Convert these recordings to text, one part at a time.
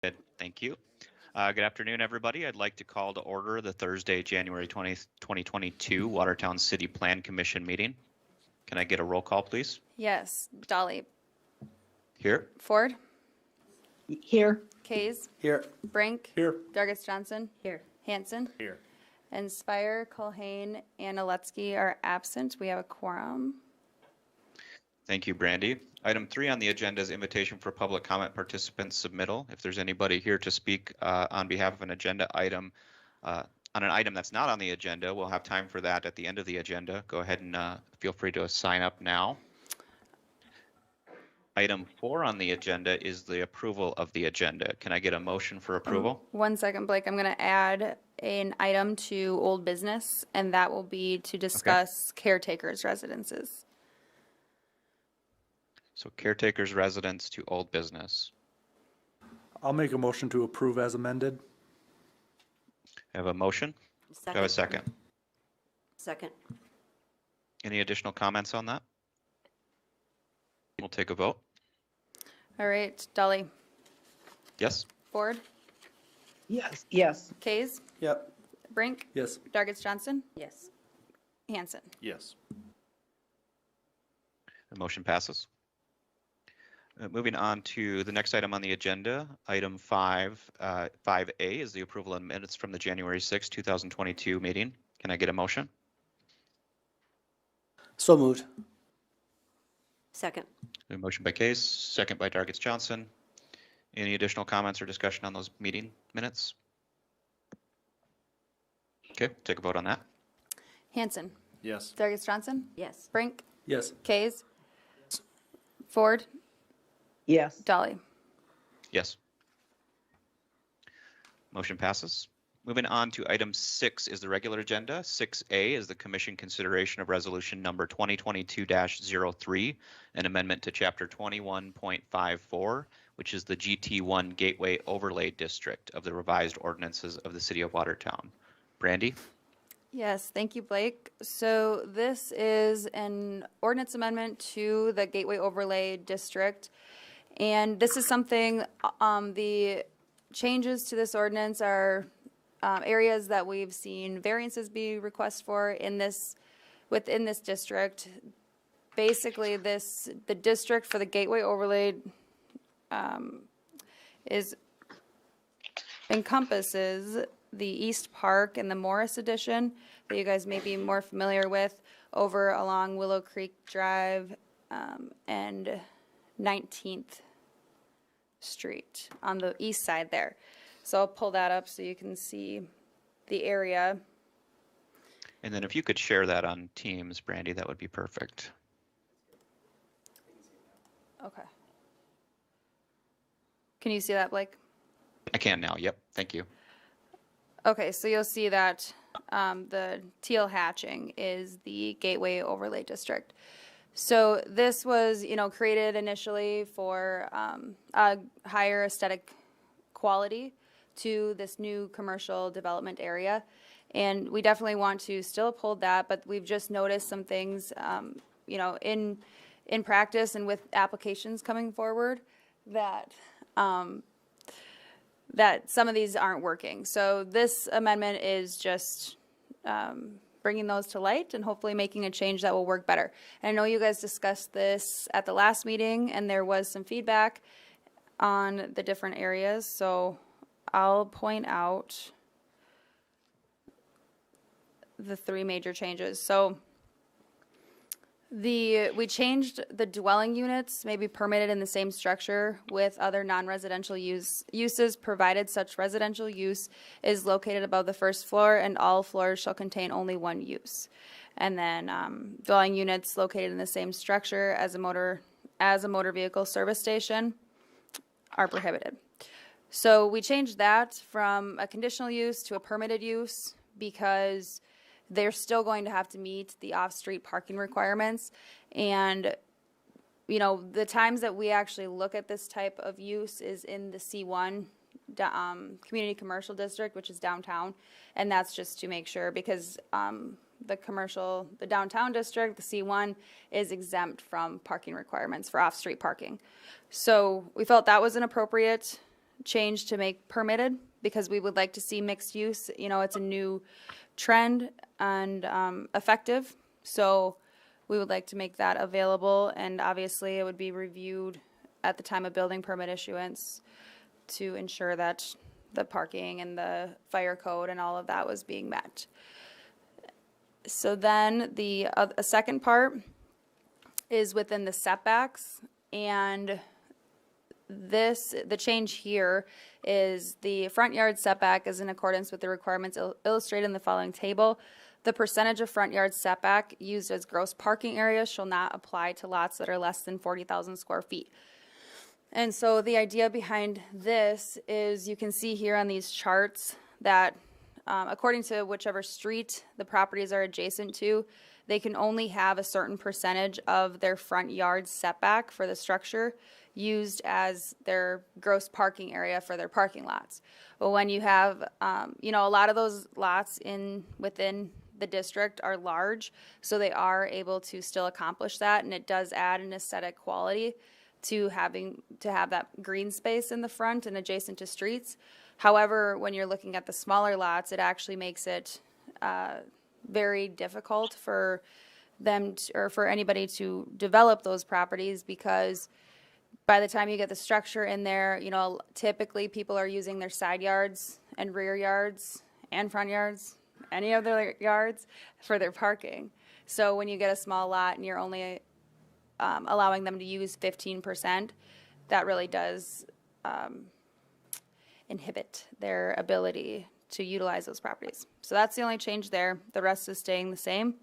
Good, thank you. Good afternoon, everybody. I'd like to call to order the Thursday, January 20th, 2022 Watertown City Plan Commission meeting. Can I get a roll call, please? Yes. Dolly. Here. Ford. Here. Kays. Here. Brink. Here. Dargis Johnson. Here. Hanson. Here. And Spire, Culhane, and Aletsky are absent. We have a quorum. Thank you, Brandy. Item 3 on the agenda is invitation for public comment participants submittal. If there's anybody here to speak on behalf of an agenda item, on an item that's not on the agenda, we'll have time for that at the end of the agenda. Go ahead and feel free to sign up now. Item 4 on the agenda is the approval of the agenda. Can I get a motion for approval? 1 second, Blake. I'm going to add an item to old business, and that will be to discuss caretakers' residences. So caretakers residence to old business. I'll make a motion to approve as amended. I have a motion. Do I have a second? Second. Any additional comments on that? We'll take a vote. All right. Dolly. Yes? Ford. Yes. Yes. Kays. Yep. Brink. Yes. Dargis Johnson. Yes. Hanson. Yes. The motion passes. Moving on to the next item on the agenda, item 5A is the approval of minutes from the January 6, 2022 meeting. Can I get a motion? So moved. Second. A motion by Case, second by Dargis Johnson. Any additional comments or discussion on those meeting minutes? Okay, take a vote on that. Hanson. Yes. Dargis Johnson. Yes. Brink. Yes. Kays. Ford. Yes. Dolly. Yes. Motion passes. Moving on to item 6 is the regular agenda. 6A is the commission consideration of resolution number 2022-03, an amendment to chapter 21.54, which is the GT1 Gateway Overlay District of the revised ordinances of the city of Watertown. Brandy? Yes, thank you, Blake. So this is an ordinance amendment to the Gateway Overlay District. And this is something, the changes to this ordinance are areas that we've seen variances be requested for within this district. Basically, the district for the Gateway Overlay encompasses the East Park and the Morris Addition that you guys may be more familiar with over along Willow Creek Drive and 19th Street on the east side there. So I'll pull that up so you can see the area. And then if you could share that on Teams, Brandy, that would be perfect. Okay. Can you see that, Blake? I can now. Yep. Thank you. Okay, so you'll see that the teal hatching is the Gateway Overlay District. So this was, created initially for a higher aesthetic quality to this new commercial development area. And we definitely want to still uphold that, but we've just noticed some things, in practice and with applications coming forward that that some of these aren't working. So this amendment is just bringing those to light and hopefully making a change that will work better. And I know you guys discussed this at the last meeting and there was some feedback on the different areas. So I'll point out the 3 major changes. So we changed the dwelling units may be permitted in the same structure with other non-residential uses provided such residential use is located above the first floor and all floors shall contain only one use. And then dwelling units located in the same structure as a motor vehicle service station are prohibited. So we changed that from a conditional use to a permitted use because they're still going to have to meet the off-street parking requirements. And, the times that we actually look at this type of use is in the C1 Community Commercial District, which is downtown. And that's just to make sure because the downtown district, the C1, is exempt from parking requirements for off-street parking. So we felt that was an appropriate change to make permitted because we would like to see mixed use. You know, it's a new trend and effective. So we would like to make that available, and obviously it would be reviewed at the time of building permit issuance to ensure that the parking and the fire code and all of that was being met. So then the a second part is within the setbacks, and the change here is the front yard setback is in accordance with the requirements illustrated in the following table. The percentage of front yard setback used as gross parking area shall not apply to lots that are less than 40,000 square feet. And so the idea behind this is you can see here on these charts that according to whichever street the properties are adjacent to, they can only have a certain percentage of their front yard setback for the structure used as their gross parking area for their parking lots. But when you have, you know, a lot of those lots within the district are large, so they are able to still accomplish that, and it does add an aesthetic quality to have that green space in the front and adjacent to streets. However, when you're looking at the smaller lots, it actually makes it very difficult for them or for anybody to develop those properties, because by the time you get the structure in there, you know, typically people are using their side yards and rear yards and front yards, any of their yards, for their parking. So when you get a small lot and you're only allowing them to use 15%, that really does inhibit their ability to utilize those properties. So that's the only change there. The rest is staying the same.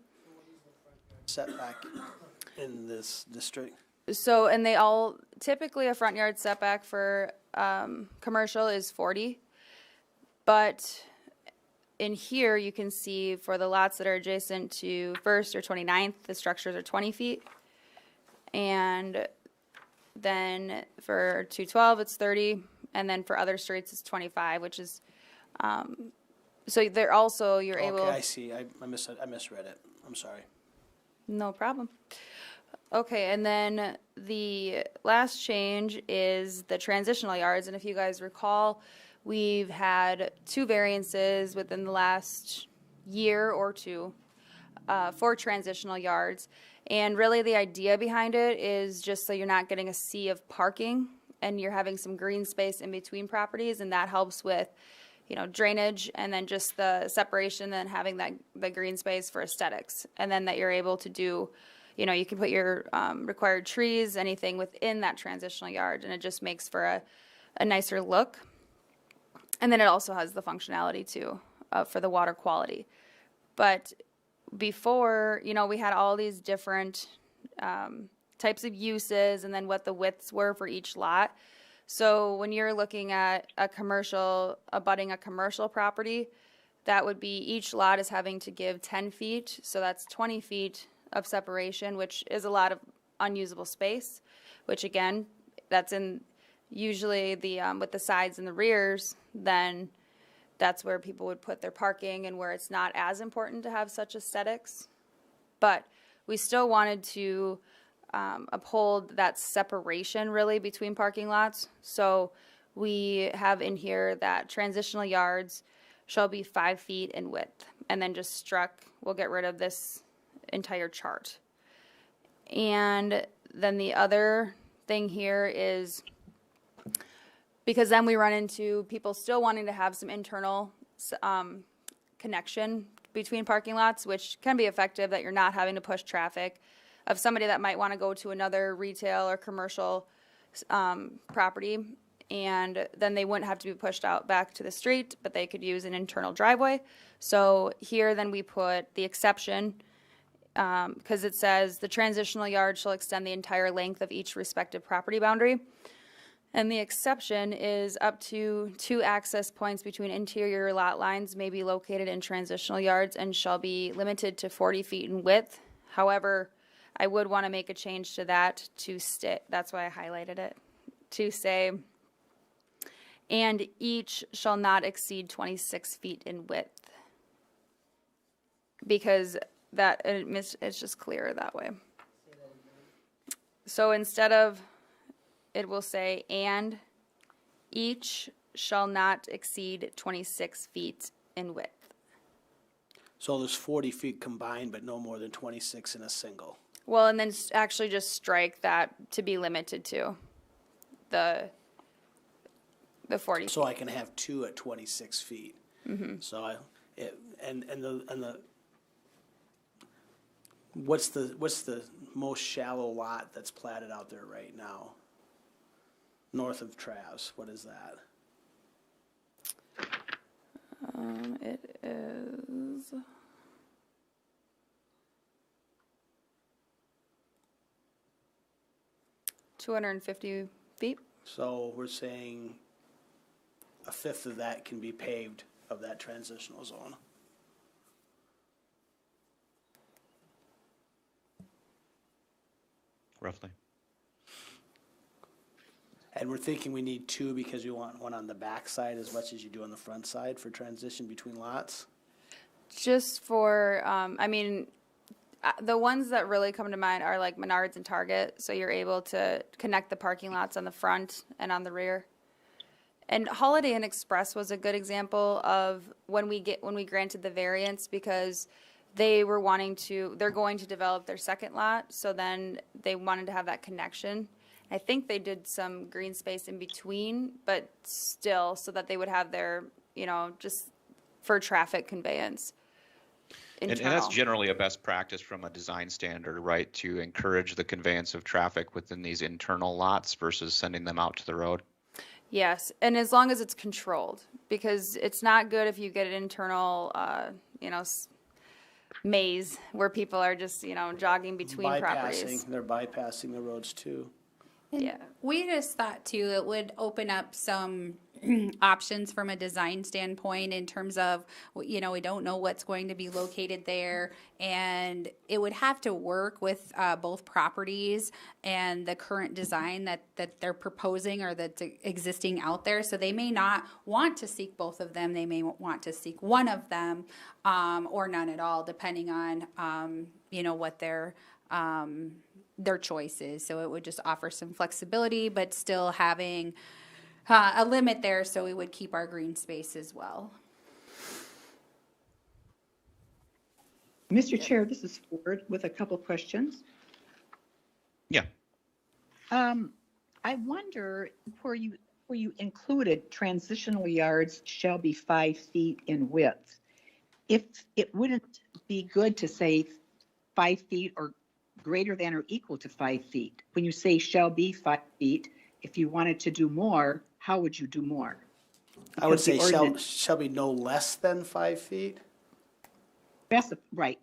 Setback in this district? So, and they all, typically a front yard setback for commercial is 40. But in here, you can see for the lots that are adjacent to First or 29th, the structures are 20 feet. And then for 212, it's 30. And then for other streets, it's 25, which is, so they're also, you're able. Okay, I see. I misread it. I'm sorry. No problem. Okay, and then the last change is the transitional yards. And if you guys recall, we've had 2 variances within the last year or two for transitional yards. And really the idea behind it is just so you're not getting a sea of parking and you're having some green space in between properties, and that helps with, you know, drainage, and then just the separation and having the green space for aesthetics. And then that you're able to do, you know, you can put your required trees, anything within that transitional yard, and it just makes for a nicer look. And then it also has the functionality too for the water quality. But before, you know, we had all these different types of uses and then what the widths were for each lot. So when you're looking at abutting a commercial property, that would be each lot is having to give 10 feet. So that's 20 feet of separation, which is a lot of unusable space, which again, that's in usually the with the sides and the rears, then that's where people would put their parking and where it's not as important to have such aesthetics. But we still wanted to uphold that separation really between parking lots. So we have in here that transitional yards shall be 5 feet in width, and then just struck, we'll get rid of this entire chart. And then the other thing here is, because then we run into people still wanting to have some internal connection between parking lots, which can be effective, that you're not having to push traffic of somebody that might want to go to another retail or commercial property, and then they wouldn't have to be pushed out back to the street, but they could use an internal driveway. So here then we put the exception, because it says the transitional yard shall extend the entire length of each respective property boundary. And the exception is up to 2 access points between interior lot lines may be located in transitional yards and shall be limited to 40 feet in width. However, I would want to make a change to that to stay, that's why I highlighted it, to say, and each shall not exceed 26 feet in width. Because that, it's just clearer that way. So instead of, it will say and Each shall not exceed 26 feet in width. So there's 40 feet combined, but no more than 26 in a single. Well, and then actually just strike that to be limited to the 40 So I can have two at 26 feet. So what's the most shallow lot that's platted out there right now? North of Travs, what is that? It is 250 feet. So we're saying a fifth of that can be paved of that transitional zone. Roughly. And we're thinking we need two because we want one on the back side as much as you do on the front side for transition between lots. Just for, the ones that really come to mind are like Menards and Target, so you're able to connect the parking lots on the front and on the rear. And Holiday Inn Express was a good example of when we granted the variance, because they're going to develop their second lot, so then they wanted to have that connection. I think they did some green space in between, but still, so that they would have their, just for traffic conveyance. And that's generally a best practice from a design standard, right? To encourage the conveyance of traffic within these internal lots versus sending them out to the road. Yes, and as long as it's controlled, because it's not good if you get an internal, maze where people are just, jogging between properties. They're bypassing the roads too. And Yeah. we just thought too, it would open up some options from a design standpoint in terms of, we don't know what's going to be located there, and it would have to work with both properties and the current design that they're proposing or that's existing out there. So they may not want to seek both of them. They may want to seek one of them or none at all, depending on, what their choices. So it would just offer some flexibility, but still having a limit there, so we would keep our green space as well. Mr. Chair, this is Ford with a couple questions. Yeah. I wonder where you included transitional yards shall be 5 feet in width. If it wouldn't be good to say 5 feet or greater than or equal to 5 feet. When you say shall be 5 feet, if you wanted to do more, how would you do more? I would Because the say ordinance- shall be no less than 5 feet. Right.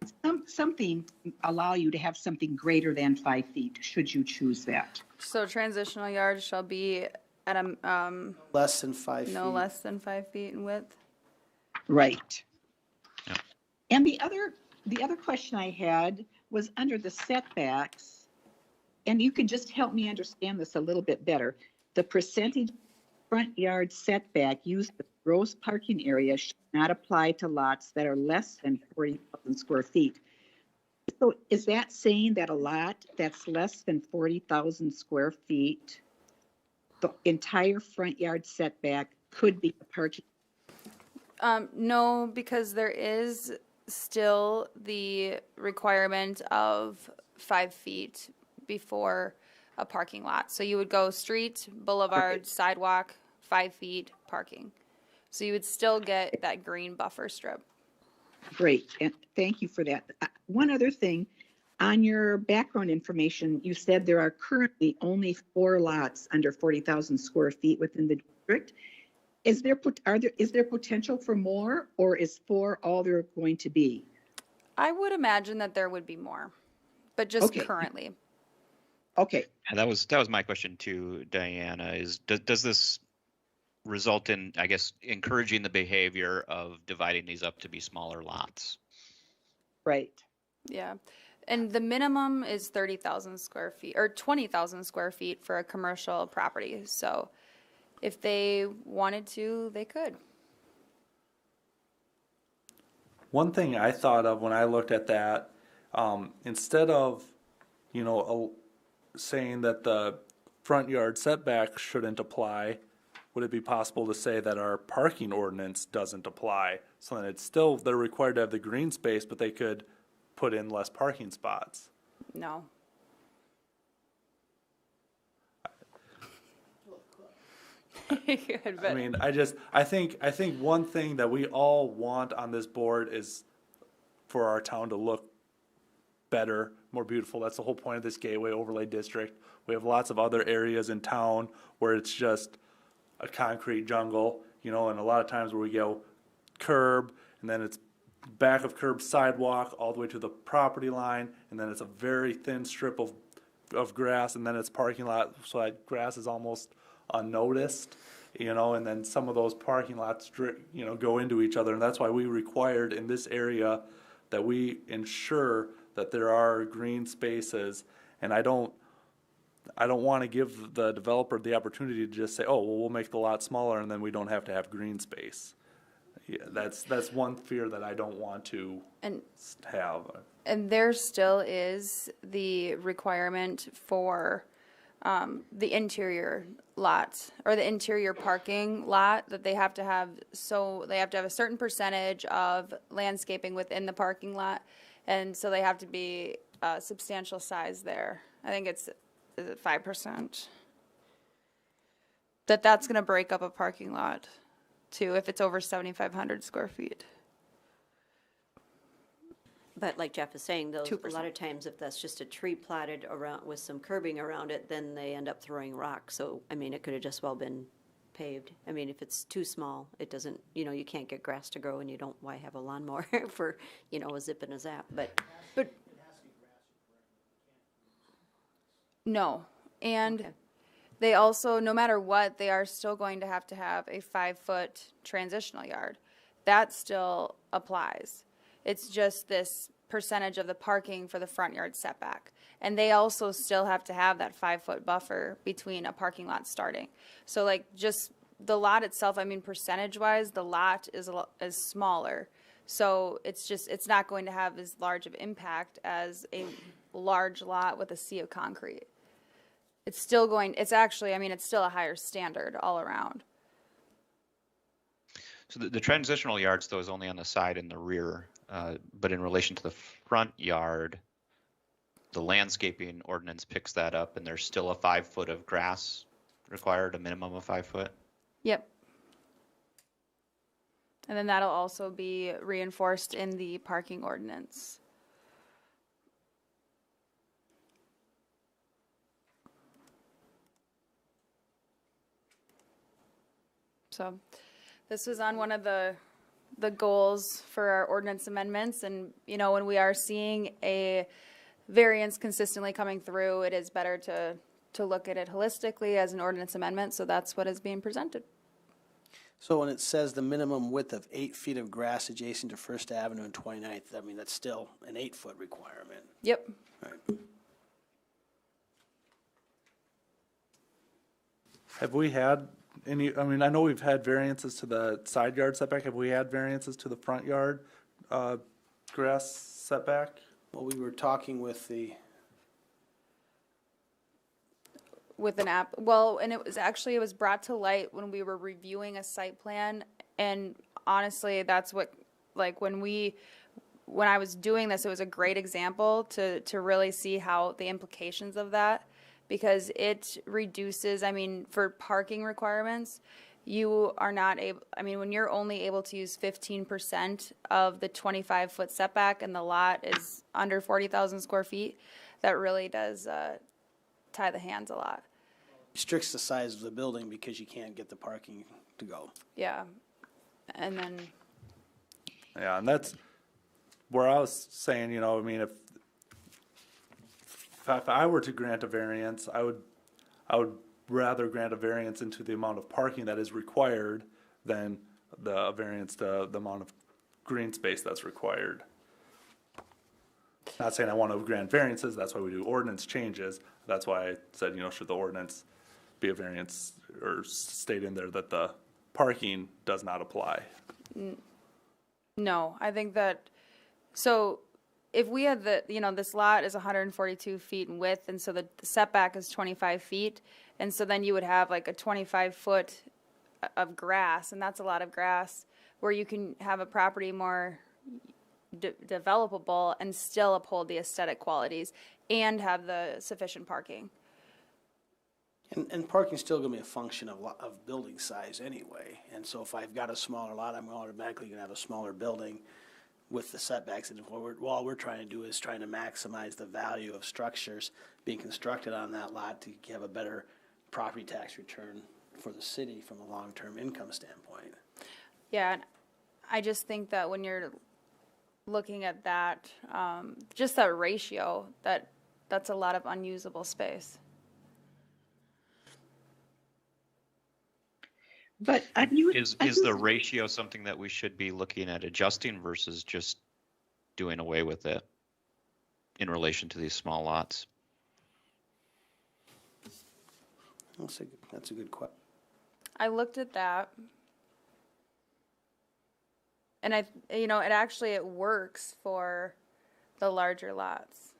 Something allow you to have something greater than 5 feet, should you choose that. So transitional yards shall be at a, Less than 5 feet. no less than 5 feet in width. Right. Yeah. And the other question I had was under the setbacks, and you can just help me understand this a little bit better. The percentage front yard setback used for gross parking area should not apply to lots that are less than 40,000 square feet. So is that saying that a lot that's less than 40,000 square feet, the entire front yard setback could be a parking? No, because there is still the requirement of 5 feet before a parking lot. So you would go street, boulevard, sidewalk, 5 feet, parking. So you would still get that green buffer strip. Great, and thank you for that. One other thing, on your background information, you said there are currently only 4 lots under 40,000 square feet within the district. Is there potential for more, or is 4 all there going to be? I would imagine that there would be more, but just Okay. currently. Okay, And that was my question too, Diana, is does this result in, I guess, encouraging the behavior of dividing these up to be smaller lots? right. Yeah. And the minimum is 30,000 square feet or 20,000 square feet for a commercial property. So if they wanted to, they could. One thing I thought of when I looked at that, instead of, saying that the front yard setback shouldn't apply, would it be possible to say that our parking ordinance doesn't apply? So then it's still, they're required to have the green space, but they could put in less parking spots. No. Good, I but mean, I think one thing that we all want on this board is for our town to look better, more beautiful. That's the whole point of this gateway overlay district. We have lots of other areas in town where it's just a concrete jungle, you know, and a lot of times where we go curb, and then it's back of curb sidewalk all the way to the property line, and then it's a very thin strip of grass, and then it's parking lot, so that grass is almost unnoticed, you know, and then some of those parking lots, you know, go into each other, and that's why we required in this area that we ensure that there are green spaces, and I don't want to give the developer the opportunity to just say, oh, well, we'll make the lot smaller and then we don't have to have green space. Yeah, that's one fear that I don't want to have. and there still is the requirement for the interior lot or the interior parking lot that they have to have. So they have to have a certain percentage of landscaping within the parking lot, and so they have to be a substantial size there. I think is it 5%? That's going to break up a parking lot too if it's over 7,500 square feet. But like Jeff is saying, those, 2%. a lot of times if that's just a tree platted around with some curbing around it, then they end up throwing rocks. So, I mean, it could have just well been paved. I mean, if it's too small, it doesn't, you know, you can't get grass to grow and you don't, why have a lawnmower for, you know, a zip and a zap, but. No, and Okay. they also, no matter what, they are still going to have a 5-foot transitional yard. That still applies. It's just this percentage of the parking for the front yard setback. And they also still have to have that 5-foot buffer between a parking lot starting. So like just the lot itself, I mean, percentage wise, the lot is smaller. So it's not going to have as large of impact as a large lot with a sea of concrete. It's still it's still a higher standard all around. So the transitional yards, though, is only on the side and the rear, but in relation to the front yard, the landscaping ordinance picks that up, and there's still a 5 foot of grass required, a minimum of 5 foot. Yep. And then that'll also be reinforced in the parking ordinance. So this was on one of the goals for our ordinance amendments. And, you know, when we are seeing a variance consistently coming through, it is better to look at it holistically as an ordinance amendment. So that's what is being presented. So when it says the minimum width of 8 feet of grass adjacent to First Avenue and 29th, I mean, that's still an 8-foot requirement. Yep. Right. Have we had any, I mean, I know we've had variances to the side yard setback. Have we had variances to the front yard grass setback? Well, we were talking with the, With an app, well, and it was brought to light when we were reviewing a site plan, and honestly, that's what, like, when I was doing this, it was a great example to really see how the implications of that, because it reduces, I mean, for parking requirements, you are not able, I mean, when you're only able to use 15% of the 25-foot setback and the lot is under 40,000 square feet, that really does tie the hands a lot. restricts the size of the building because you can't get the parking to go. Yeah. And then, Yeah, and that's where I was saying, you know, I mean, if I were to grant a variance, I would rather grant a variance into the amount of parking that is required than the variance to the amount of green space that's required. Not saying I want to grant variances, that's why we do ordinance changes. That's why I said, you know, should the ordinance be a variance or state in there that the parking does not apply? no, I think that, so if we had this lot is 142 feet in width, and so the setback is 25 feet, and so then you would have like a 25-foot of grass, and that's a lot of grass, where you can have a property more developable and still uphold the aesthetic qualities and have the sufficient parking. And parking's still gonna be a function of building size anyway. And so if I've got a smaller lot, I'm automatically gonna have a smaller building with the setbacks. And all we're trying to do is trying to maximize the value of structures being constructed on that lot to have a better property tax return for the city from a long-term income standpoint. Yeah, and I just think that when you're looking at that, just that ratio, that's a lot of unusable space. But Is the ratio something that we should be looking at adjusting versus just doing away with it in relation to these small lots? That's a good question. I looked at that, and it works for the larger lots.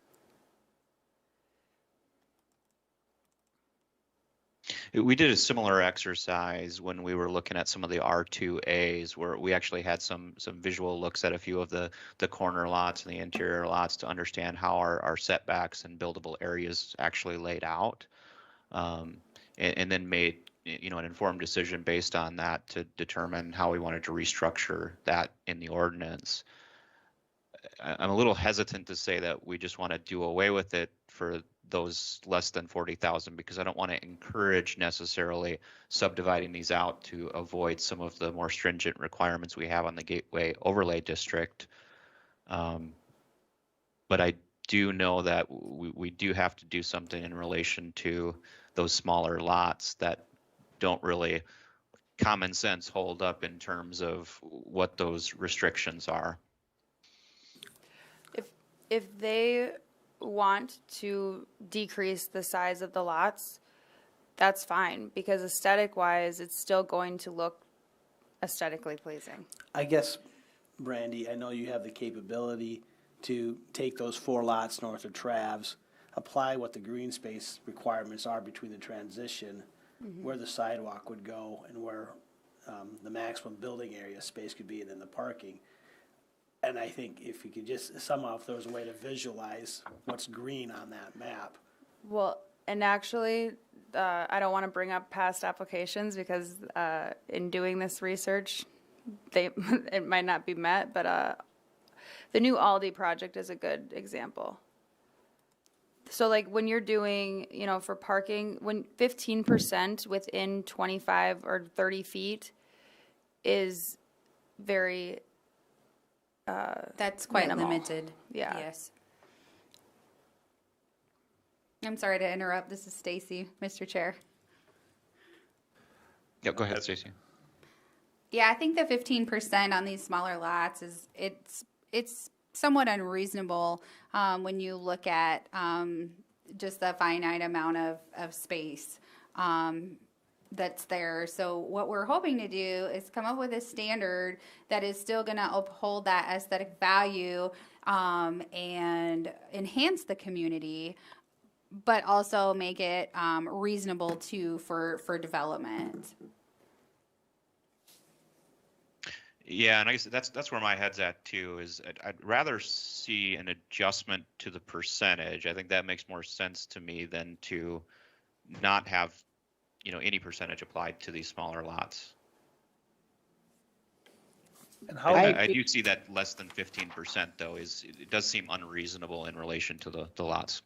We did a similar exercise when we were looking at some of the R2As, where we actually had some visual looks at a few of the corner lots and the interior lots to understand how our setbacks and buildable areas actually laid out, and then made an informed decision based on that to determine how we wanted to restructure that in the ordinance. I'm a little hesitant to say that we just want to do away with it for those less than 40,000, because I don't want to encourage necessarily subdividing these out to avoid some of the more stringent requirements we have on the Gateway Overlay District. But I do know that we do have to do something in relation to those smaller lots that don't really common sense hold up in terms of what those restrictions are. If they want to decrease the size of the lots, that's fine, because aesthetic wise, it's still going to look aesthetically pleasing. I guess, Brandy, I know you have the capability to take those 4 lots north of Travs, apply what the green space requirements are between the transition, where the sidewalk would go, and where the maximum building area space could be, and then the parking. And I think if you could just, somehow, if there was a way to visualize what's green on that map. Well, and actually, I don't want to bring up past applications, because in doing this research, it might not be met, but the new Aldi project is a good example. So like when you're doing, for parking, when 15% within 25 or 30 feet is very That's quite minimal. limited. Yeah. Yes. I'm sorry to interrupt. This is Stacy, Mr. Chair. Yeah, go ahead, Stacy. Yeah, I think the 15% on these smaller lots it's somewhat unreasonable when you look at just the finite amount of space that's there. So what we're hoping to do is come up with a standard that is still going to uphold that aesthetic value and enhance the community, but also make it reasonable too for development. Yeah, and I guess that's where my head's at too. Is I'd rather see an adjustment to the percentage. I think that makes more sense to me than to not have any percentage applied to these smaller lots. And how I do see that less than 15% though it does seem unreasonable in relation to the lots.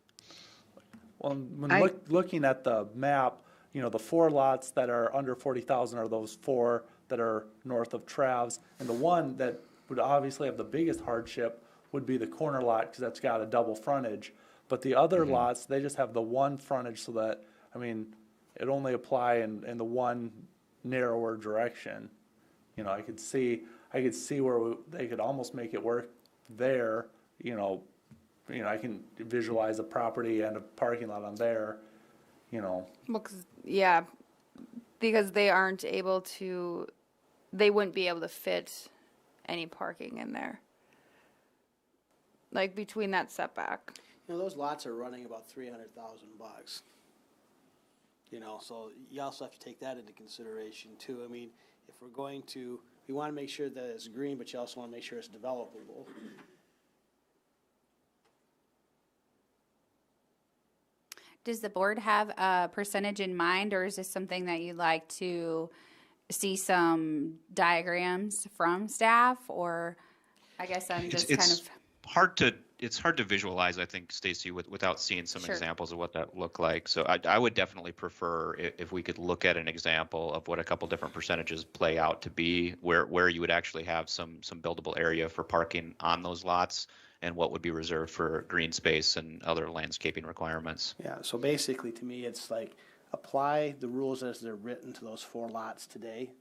Well, when looking at the map, the 4 lots that are under 40,000 are those 4 that are north of Travs, and the one that would obviously have the biggest hardship would be the corner lot, because that's got a double frontage. But the other lots, they just have the one frontage, so that it only apply in the one narrower direction. I could see where they could almost make it work there. I can visualize a property and a parking lot on there. Well, because they wouldn't be able to fit any parking in there, like between that setback. Those lots are running about $300,000. You know, so you also have to take that into consideration too. I mean, if we're going to, we want to make sure that it's green, but you also want to make sure it's developable. Does the board have a percentage in mind, or is this something that you'd like to see some diagrams from staff? Or I guess I'm just kind of. It's hard to visualize, I think, Stacy, without seeing some Sure. examples of what that look like. So I would definitely prefer if we could look at an example of what a couple different percentages play out to be, where you would actually have some buildable area for parking on those lots, and what would be reserved for green space and other landscaping requirements. Yeah, so basically to me, it's like apply the rules as they're written to those 4 lots today.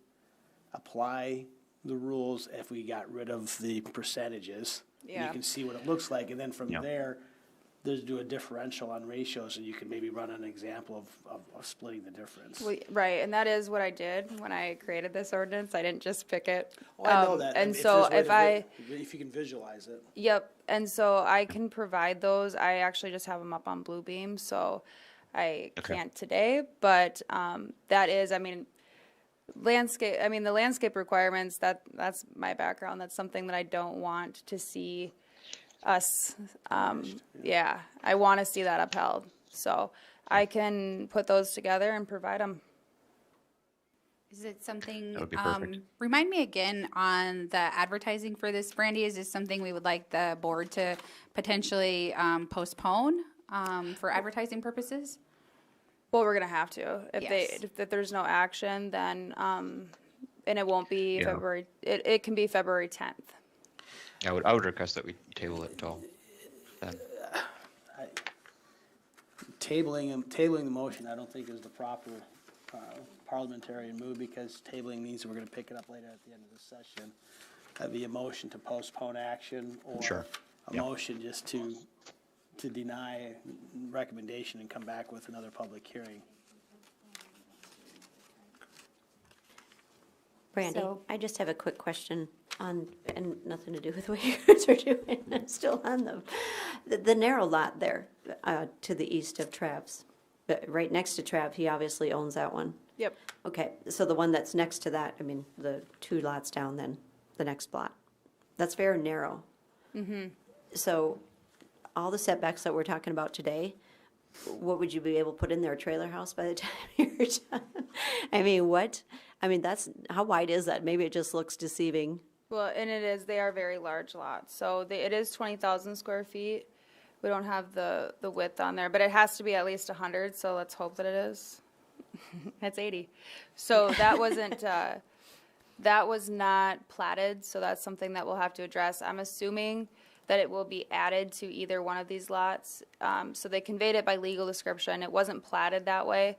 Apply the rules if we got rid of the percentages. Yeah. You can see what it looks like, and then from Yeah. there, there's do a differential on ratios, and you can maybe run an example of splitting the difference. Well, right, and that is what I did when I created this ordinance. I didn't just pick it. Oh, I know that. I And mean, so there's a way if if you can visualize it. Yep, and so I can provide those. I actually just have them up on Bluebeam, so I Okay. can't today. But that is, I mean, the landscape requirements. That's my background. That's something that I don't want to see us. Yeah, I want to see that upheld. So I can put those together and provide them. Is it something, That would be perfect. remind me again on the advertising for this, Brandy, is this something we would like the board to potentially postpone for advertising purposes? Well, we're gonna have to. Yes. If there's no action, then, and it won't be Yeah. February, it can be February 10th. I would request that we table it until then. Tabling the motion, I don't think is the proper parliamentary move, because tabling means we're gonna pick it up later at the end of the session. That'd be a motion to postpone action, or Sure. a Yep. motion just to deny recommendation and come back with another public hearing. Brandy, So- I just have a quick question on, and nothing to do with what you guys are doing, I'm still on the narrow lot there, to the east of Trav's. But right next to Trav, he obviously owns that one. Yep. Okay, so the one that's next to that, I mean, the 2 lots down then, the next block, that's very narrow. Mm-hmm. So all the setbacks that we're talking about today, what would you be able to put in there, a trailer house by the time you're done? I mean, what? I mean, how wide is that? Maybe it just looks deceiving. Well, and they are very large lots. So it is 20,000 square feet. We don't have the width on there, but it has to be at least 100, so let's hope that it is. It's 80. So that was not platted, so that's something that we'll have to address. I'm assuming that it will be added to either one of these lots. So they conveyed it by legal description. It wasn't platted that way.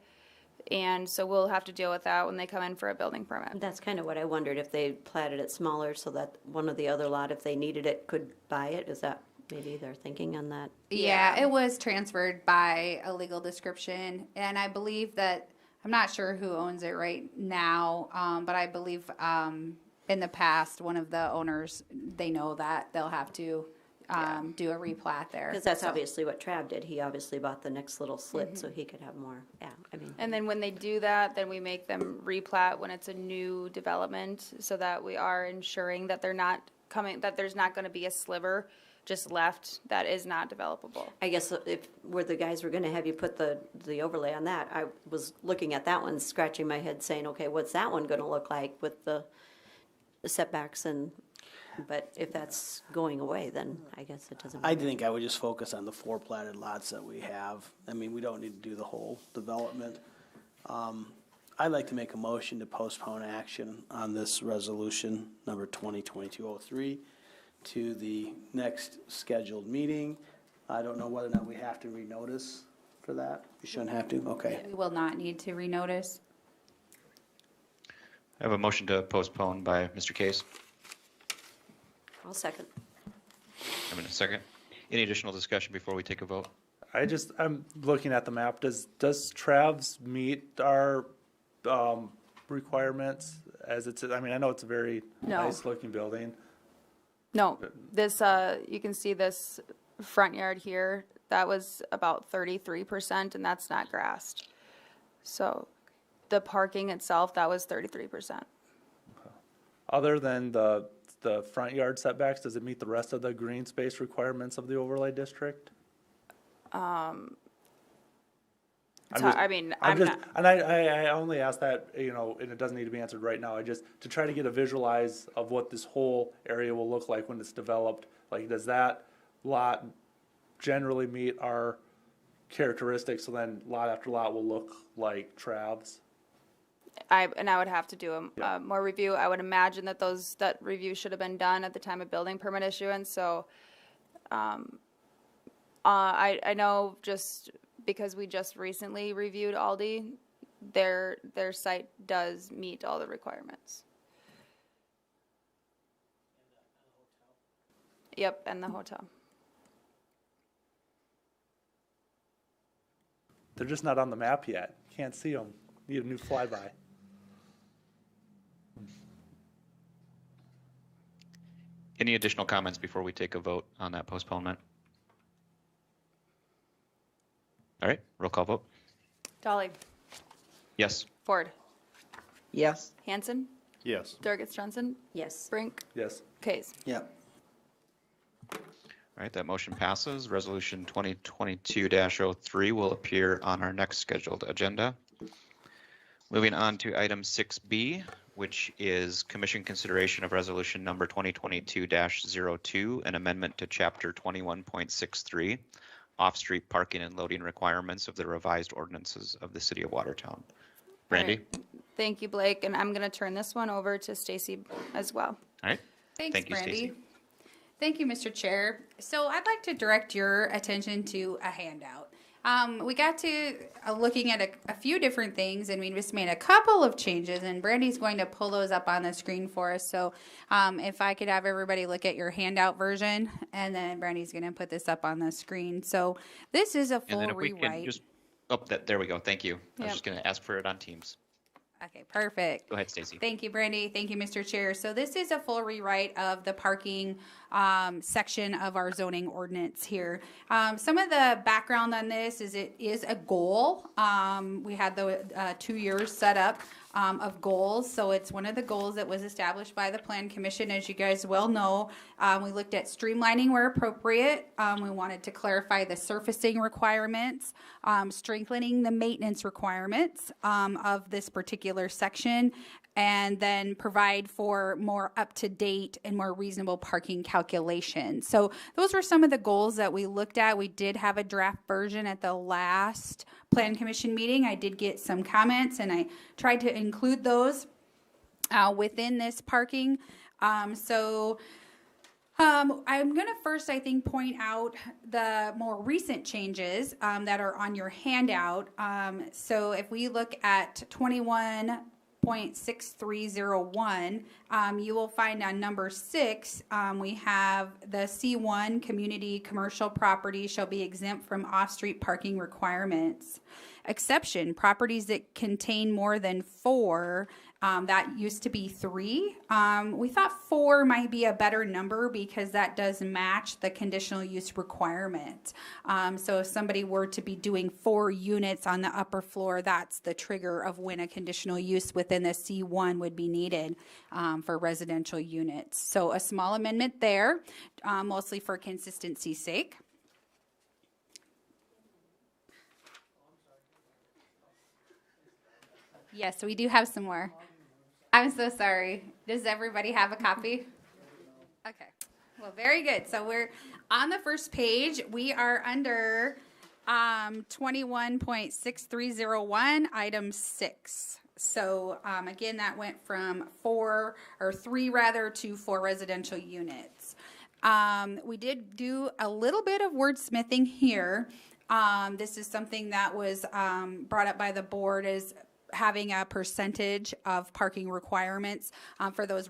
And so we'll have to deal with that when they come in for a building permit. That's kind of what I wondered, if they platted it smaller so that one of the other lot, if they needed it, could buy it. Is that maybe they're thinking on that? Yeah, it was transferred by a legal description, and I believe that, I'm not sure who owns it right now, but I believe in the past, one of the owners, they know that they'll have to do a replat there. Because that's So- obviously what Trav did. He obviously bought the next little slit so he could have more. Yeah, I mean. And then when they do that, then we make them replat when it's a new development, so that we are ensuring that they're not coming, that there's not gonna be a sliver just left that is not developable. I guess if the guys were gonna have you put the overlay on that, I was looking at that one, scratching my head saying, okay, what's that one gonna look like with the setbacks but if that's going away, then I guess it doesn't I matter. think I would just focus on the 4 platted lots that we have. I mean, we don't need to do the whole development. I'd like to make a motion to postpone action on this resolution, number 2022-03, to the next scheduled meeting. I don't know whether or not we have to renotice for that. We shouldn't have to, okay. We will not need to renotice. I have a motion to postpone by Mr. Case. I'll second. I'm in a second. Any additional discussion before we take a vote? I'm looking at the map. Does Trav's meet our requirements as it's, I mean, I know it's a very No. nice looking building. No, this, you can see this front yard here, that was about 33%, and that's not grassed. So the parking itself, that was 33%. Other than the front yard setbacks, does it meet the rest of the green space requirements of the overlay district? So, I mean, I'm just, not, and I only ask that, and it doesn't need to be answered right now. I just, to try to get a visualize of what this whole area will look like when it's developed. Like, does that lot generally meet our characteristics, so then lot after lot will look like Trav's? I would have to do Yeah. more review. I would imagine that that review should have been done at the time of building permit issuance, so, I know just because we just recently reviewed Aldi, their site does meet all the requirements. Yep, and the hotel. They're just not on the map yet. Can't see them. Need a new flyby. Any additional comments before we take a vote on that postponement? All right, roll call vote. Dolly, Yes. Ford, Yes. Hanson, Yes. Durgis Johnson, Yes. Brink, Yes. Kays. Yep. All right, that motion passes. Resolution 2022-03 will appear on our next scheduled agenda. Moving on to item 6B, which is commission consideration of resolution number 2022-02, an amendment to chapter 21.63, off-street parking and loading requirements of the revised ordinances of the city of Watertown. Brandy? All right. Thank you, Blake, and I'm going to turn this one over to Stacy as well. All right. Thanks, Thank you, Brandy. Stacy. Thank you, Mr. Chair. So I'd like to direct your attention to a handout. We got to looking at a few different things, and we just made a couple of changes, and Brandy's going to pull those up on the screen for us. So if I could have everybody look at your handout version, and then Brandy's going to put this up on the screen. So this is a And full then if we can rewrite. just, there we go. Thank you. I was Yep. just going to ask for it on Teams. Okay, perfect. Go ahead, Stacy. Thank you, Brandy. Thank you, Mr. Chair. So this is a full rewrite of the parking section of our zoning ordinance here. Some of the background on this is it is a goal. We had the 2 years set up of goals. So it's one of the goals that was established by the Plan Commission. As you guys well know, we looked at streamlining where appropriate. We wanted to clarify the surfacing requirements, strengthening the maintenance requirements of this particular section, and then provide for more up-to-date and more reasonable parking calculations. So those were some of the goals that we looked at. We did have a draft version at the last Plan Commission meeting. I did get some comments, and I tried to include those within this parking. I'm going to first, I think, point out the more recent changes that are on your handout. So if we look at 21.6301, you will find on number 6, we have the C1 community commercial property shall be exempt from off-street parking requirements. Exception, properties that contain more than 4, that used to be 3. We thought 4 might be a better number because that does match the conditional use requirement. So if somebody were to be doing 4 units on the upper floor, that's the trigger of when a conditional use within the C1 would be needed for residential units. So a small amendment there, mostly for consistency's sake. Yes, we do have some more. I'm so sorry. Does everybody have a copy? Okay. Well, very good. So we're on the first page. We are under 21.6301, item 6. So again, that went from 3 to 4 residential units. We did do a little bit of wordsmithing here. This is something that was brought up by the board as having a percentage of parking requirements for those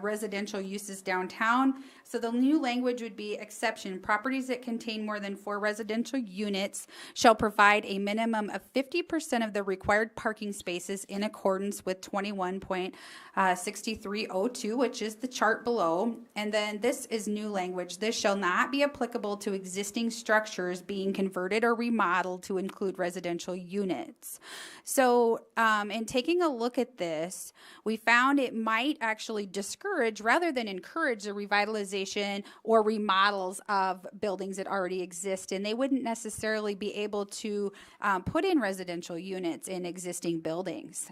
residential uses downtown. So the new language would be exception. Properties that contain more than 4 residential units shall provide a minimum of 50% of the required parking spaces in accordance with 21.6302, which is the chart below. And then this is new language. This shall not be applicable to existing structures being converted or remodeled to include residential units. So in taking a look at this, we found it might actually discourage rather than encourage the revitalization or remodels of buildings that already exist, and they wouldn't necessarily be able to put in residential units in existing buildings.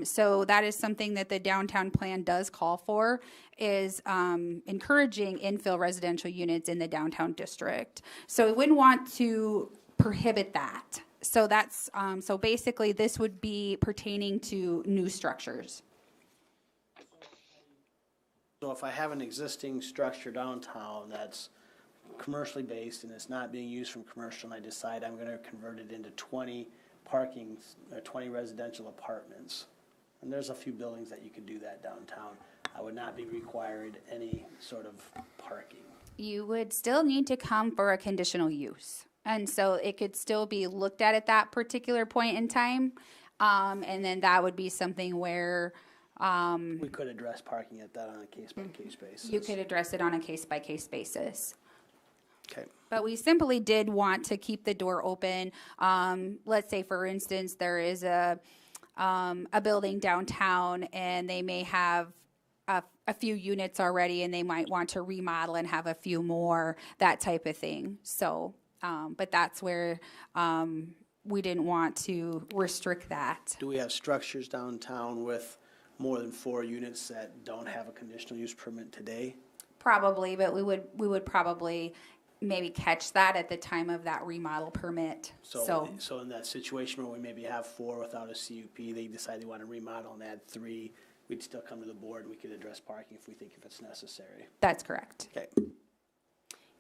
So that is something that the downtown plan does call for, is encouraging infill residential units in the downtown district. So we wouldn't want to prohibit that. So that's so basically this would be pertaining to new structures. So if I have an existing structure downtown that's commercially based and it's not being used from commercial, and I decide I'm gonna convert it into 20 parkings, or 20 residential apartments, and there's a few buildings that you could do that downtown, I would not be required any sort of parking. You would still need to come for a conditional use. And so it could still be looked at that particular point in time. And then that would be something where We could address parking at that on a case-by-case basis. you could address it on a case-by-case basis. Okay. But we simply did want to keep the door open. Let's say, for instance, there is a building downtown and they may have a few units already and they might want to remodel and have a few more, that type of thing. So, but that's where we didn't want to restrict that. Do we have structures downtown with more than 4 units that don't have a conditional use permit today? Probably, but we would probably maybe catch that at the time of that remodel permit. So in that situation where we maybe have 4 without a CUP, they decide they want to remodel and add 3, we'd still come to the board and we could address parking if it's necessary. That's correct. Okay.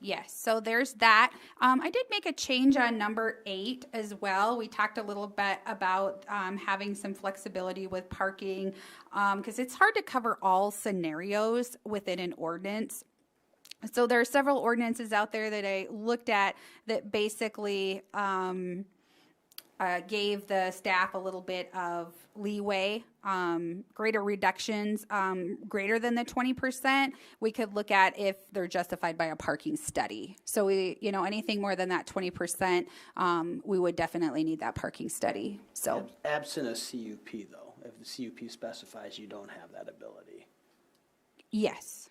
Yes, so there's that. I did make a change on number 8 as well. We talked a little bit about having some flexibility with parking because it's hard to cover all scenarios within an ordinance. So there are several ordinances out there that I looked at that basically gave the staff a little bit of leeway, greater reductions, greater than the 20%. We could look at if they're justified by a parking study. So we, anything more than that 20%, we would definitely need that parking study. So Absent a CUP though, if the CUP specifies you don't have that ability. Yes.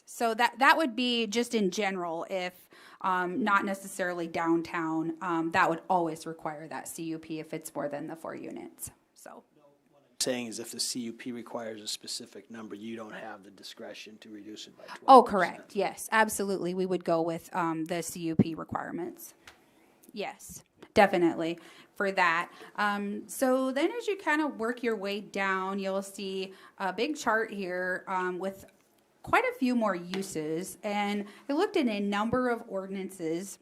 So that would be just in general, if not necessarily downtown, that would always require that CUP if it's more than the 4 units. So What I'm saying is if the CUP requires a specific number, you don't have the discretion to reduce it by 20%. Oh, correct. Yes, absolutely. We would go with the CUP requirements. Yes, definitely for that. So then as you kind of work your way down, you'll see a big chart here with quite a few more uses. And I looked at a number of ordinances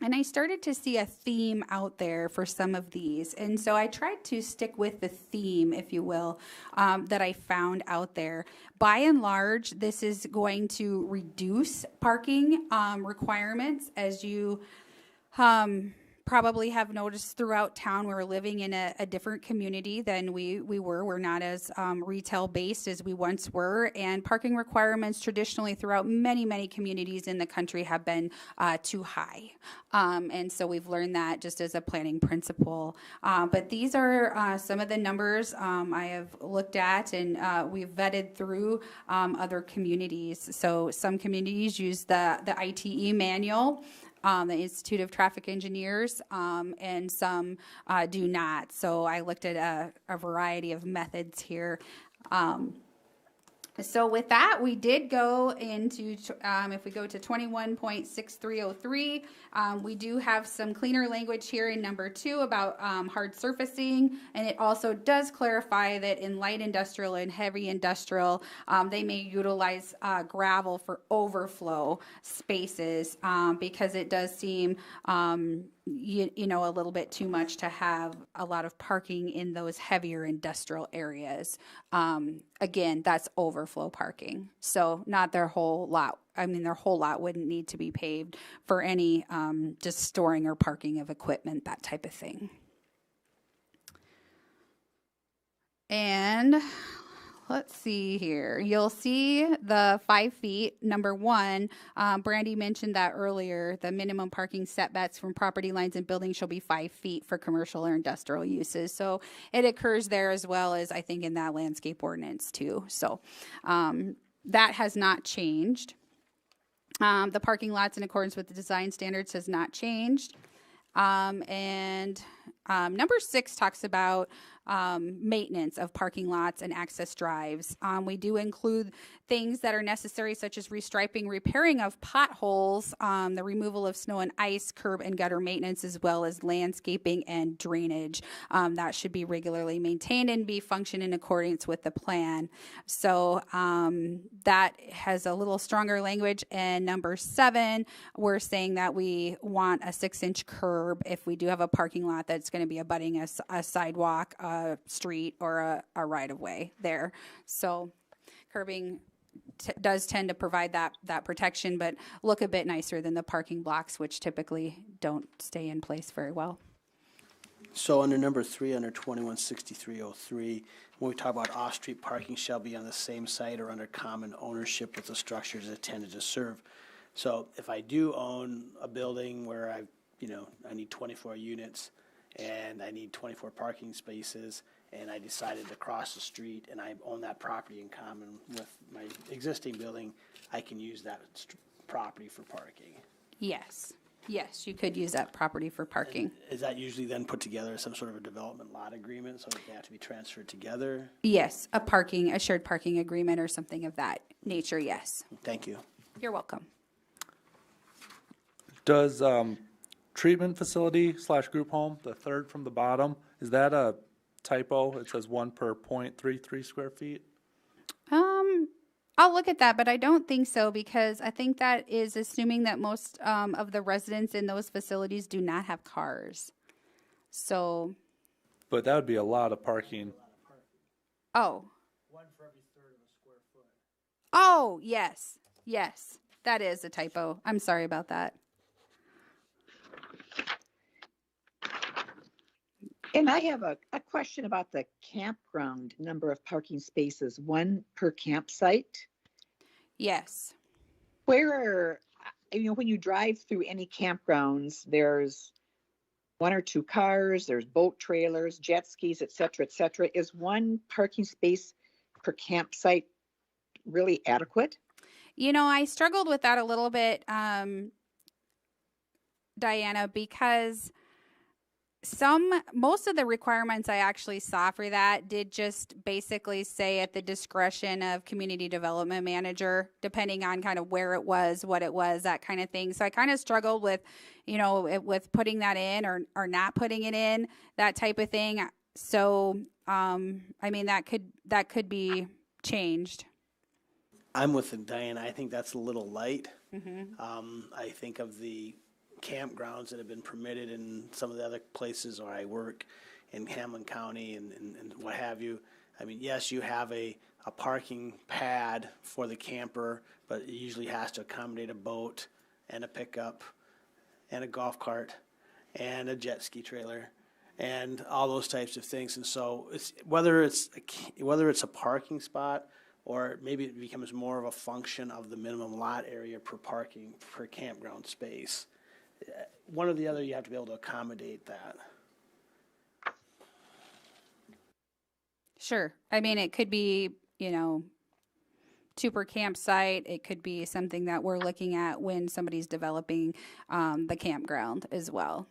and I started to see a theme out there for some of these. And so I tried to stick with the theme, if you will, that I found out there. By and large, this is going to reduce parking requirements. As you probably have noticed throughout town, we're living in a different community than we were. We're not as retail based as we once were, and parking requirements traditionally throughout many communities in the country have been too high. And so we've learned that just as a planning principle. But these are some of the numbers I have looked at, and we've vetted through other communities. So some communities use the ITE manual, the Institute of Traffic Engineers, and some do not. So I looked at a variety of methods here. So with that, we did go into, if we go to 21.6303, we do have some cleaner language here in number 2 about hard surfacing, and it also does clarify that in light industrial and heavy industrial, they may utilize gravel for overflow spaces because it does seem a little bit too much to have a lot of parking in those heavier industrial areas. again, that's overflow parking. So not their whole lot. I mean, their whole lot wouldn't need to be paved for any just storing or parking of equipment, that type of thing. And let's see here. You'll see the 5 feet. Number one, Brandy mentioned that earlier. The minimum parking setbacks from property lines and buildings shall be 5 feet for commercial or industrial uses. So it occurs there as well as I think in that landscape ordinance too. So that has not changed. The parking lots in accordance with the design standards has not changed. And number 6 talks about maintenance of parking lots and access drives. We do include things that are necessary, such as restriping, repairing of potholes, the removal of snow and ice, curb and gutter maintenance, as well as landscaping and drainage. That should be regularly maintained and be function in accordance with the plan. So that has a little stronger language. And number 7, we're saying that we want a 6-inch curb if we do have a parking lot that's going to be abutting a sidewalk, a street, or a right-of-way there. So curbing does tend to provide that protection, but look a bit nicer than the parking blocks, which typically don't stay in place very well. So under number 3, under 216303, when we talk about off-street parking shall be on the same site or under common ownership with the structures intended to serve. So if I do own a building where I need 24 units and I need 24 parking spaces, and I decided to cross the street and I own that property in common with my existing building, I can use that property for parking. Yes. Yes, you could use that property for parking. And is that usually then put together as some sort of a development lot agreement, so they have to be transferred together? Yes, a shared parking agreement or something of that nature, yes. Thank you. You're welcome. Does treatment facility / group home, the third from the bottom, is that a typo? It says 1 per 0.33 square feet. I'll look at that, but I don't think so, because I think that is assuming that most of the residents in those facilities do not have cars. So. But that would be a lot of parking. Oh. 1 for every third of a square foot. Oh, yes. Yes. That is a typo. I'm sorry about that. And I have a question about the campground number of parking spaces, 1 per campsite. Yes. Where, when you drive through any campgrounds, there's 1 or 2 cars, there's boat trailers, jet skis, et cetera, et cetera. Is 1 parking space per campsite really adequate? I struggled with that a little bit, Diana, because most of the requirements I actually saw for that did just basically say at the discretion of community development manager, depending on kind of where it was, what it was, that kind of thing. So I kind of struggled with, with putting that in or not putting it in, that type of thing. So, that could be changed. I'm with Diane. I think that's a little light. Mm-hmm. I think of the campgrounds that have been permitted in some of the other places where I work in Hamlin County and what have you. Yes, you have a parking pad for the camper, but it usually has to accommodate a boat and a pickup and a golf cart and a jet ski trailer and all those types of things. And so whether it's a parking spot or maybe it becomes more of a function of the minimum lot area per campground space. One or the other, you have to be able to accommodate that. Sure. It could be, 2 per campsite. It could be something that we're looking at when somebody's developing the campground as well.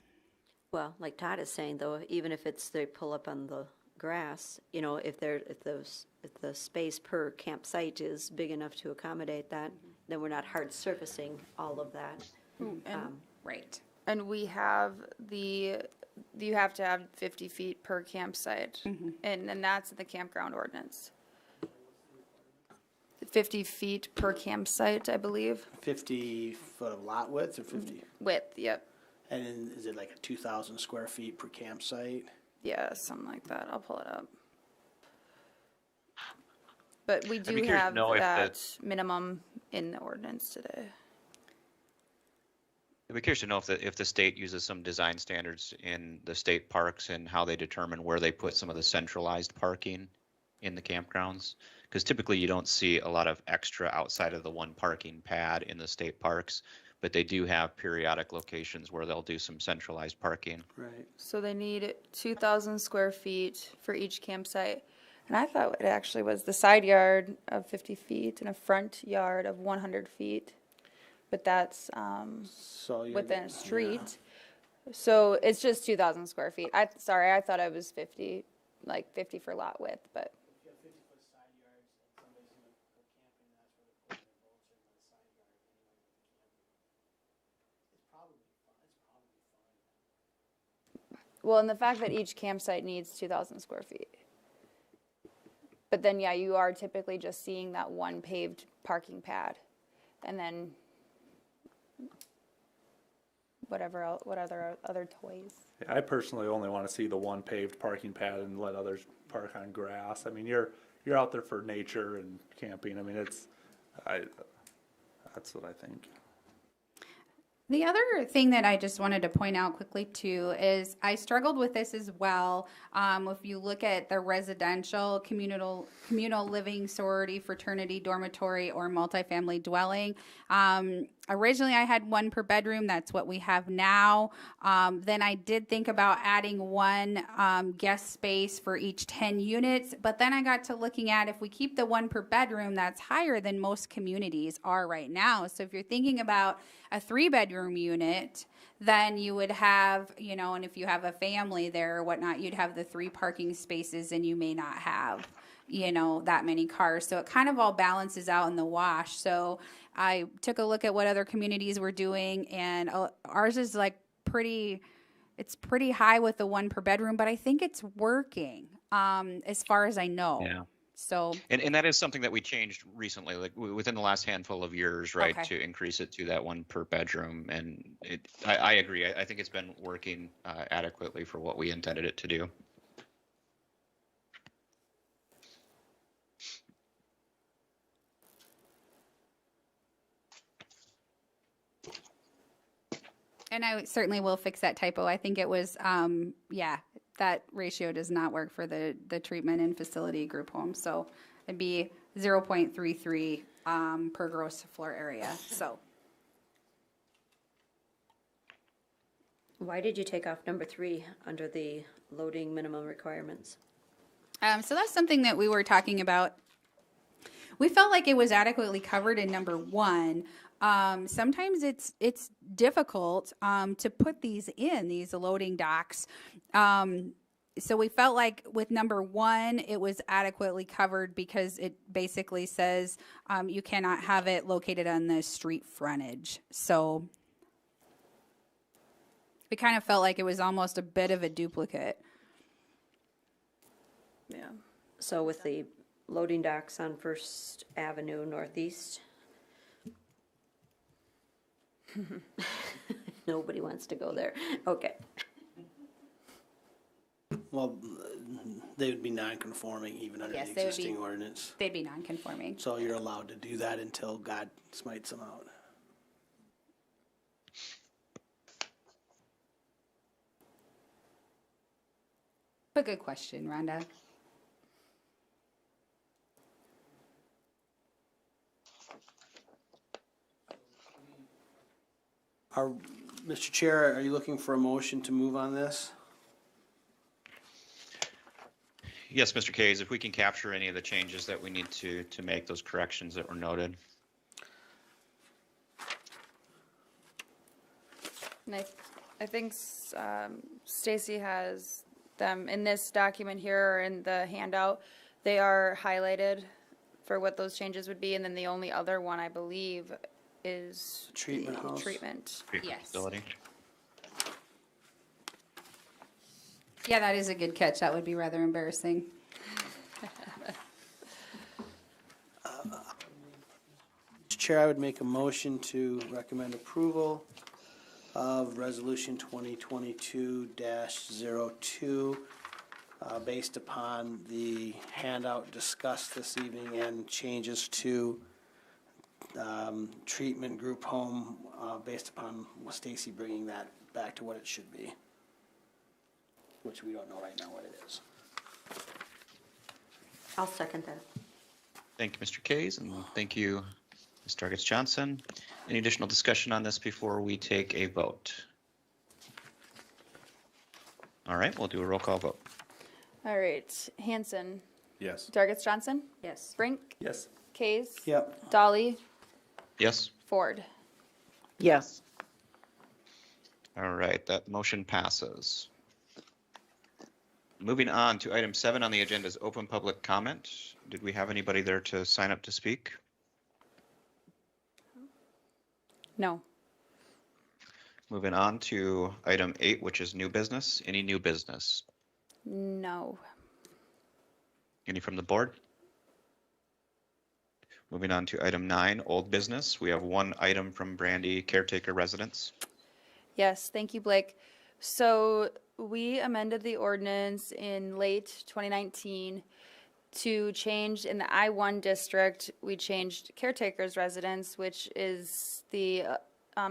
Well, like Todd is saying, though, even if they pull up on the grass, if the space per campsite is big enough to accommodate that, then we're not hard surfacing all of that. Right. And we have you have to have 50 feet per campsite. Mm-hmm. And that's in the campground ordinance. 50 feet per campsite, I believe. 50 foot of lot width or 50? Width, yep. And then is it like a 2,000 square feet per campsite? Yeah, something like that. I'll pull it up. But we I'd do be curious to have know if that minimum in the ordinance today. I'd be curious to know if the state uses some design standards in the state parks and how they determine where they put some of the centralized parking in the campgrounds. Because typically you don't see a lot of extra outside of the one parking pad in the state parks, but they do have periodic locations where they'll do some centralized parking. Right. So they need 2,000 square feet for each campsite. And I thought it actually was the side yard of 50 feet and a front yard of 100 feet. But that's So you're within yeah. a street. So it's just 2,000 square feet. I thought it was 50, like 50 for lot width, but. If you have 50-foot side yards and somebody's gonna go camping, that's where they're putting their boats in the side yard anyway with the camping. It's probably fine. Well, and the fact that each campsite needs 2,000 square feet. But then, yeah, you are typically just seeing that one paved parking pad. And then what other toys. Yeah, I personally only want to see the one paved parking pad and let others park on grass. I mean, you're out there for nature and camping. I mean, that's what I think. The other thing that I just wanted to point out quickly too is I struggled with this as well. If you look at the residential, communal living, sorority, fraternity, dormitory, or multifamily dwelling, originally I had one per bedroom. That's what we have now. Then I did think about adding one guest space for each 10 units. But then I got to looking at if we keep the one per bedroom, that's higher than most communities are right now. So if you're thinking about a 3-bedroom unit, then you would have, and if you have a family there or whatnot, you'd have the 3 parking spaces and you may not have, that many cars. So it kind of all balances out in the wash. So I took a look at what other communities were doing, and ours is it's pretty high with the 1 per bedroom, but I think it's working as far as I know. Yeah. So And that is something that we changed recently, like within the last handful of years, right, Okay. to increase it to that 1 per bedroom. And I agree. I think it's been working adequately for what we intended it to do. And I certainly will fix that typo. I think it was, that ratio does not work for the treatment and facility group home. So it'd be 0.33 per gross floor area. So Why did you take off number 3 under the loading minimum requirements? so that's something that we were talking about. We felt like it was adequately covered in number 1. Sometimes it's difficult to put these loading docks. So we felt like with number 1, it was adequately covered because it basically says you cannot have it located on the street frontage. So we kind of felt like it was almost a bit of a duplicate. Yeah. So with the loading docks on First Avenue Northeast. Nobody wants to go there. Okay. Well, they would be non-conforming even under Yes, the they would be. existing ordinance. They'd be non-conforming. So you're allowed to do that until God smites them out. A good question, Rhonda. Mr. Chair, are you looking for a motion to move on this? Yes, Mr. Kays, if we can capture any of the changes that we need to make those corrections that were noted. And I think Stacy has them in this document here or in the handout. They are highlighted for what those changes would be, and then the only other one I believe is Treatment the house. treatment. Treatment Yes. facility. Yeah, that is a good catch. That would be rather embarrassing. Mr. Chair, I would make a motion to recommend approval of Resolution 2022-02, based upon the handout discussed this evening and changes to treatment group home based upon Stacy bringing that back to what it should be, which we don't know right now what it is. I'll second that. Thank you, Mr. Kays, and thank you, Ms. Dargis Johnson. Any additional discussion on this before we take a vote? All right, we'll do a roll call vote. All right, Hanson, Yes. Dargis Johnson, Yes. Brink, Yes. Kays, Yep. Dolly, Yes? Ford. Yes. All right, that motion passes. Moving on to item 7 on the agenda is open public comment. Did we have anybody there to sign up to speak? No. Moving on to item 8, which is new business. Any new business? No. Any from the board? Moving on to item 9, old business. We have one item from Brandy, caretaker residence. Yes, thank you, Blake. So we amended the ordinance in late 2019 to change in the I-1 district. We changed caretaker's residence, which is the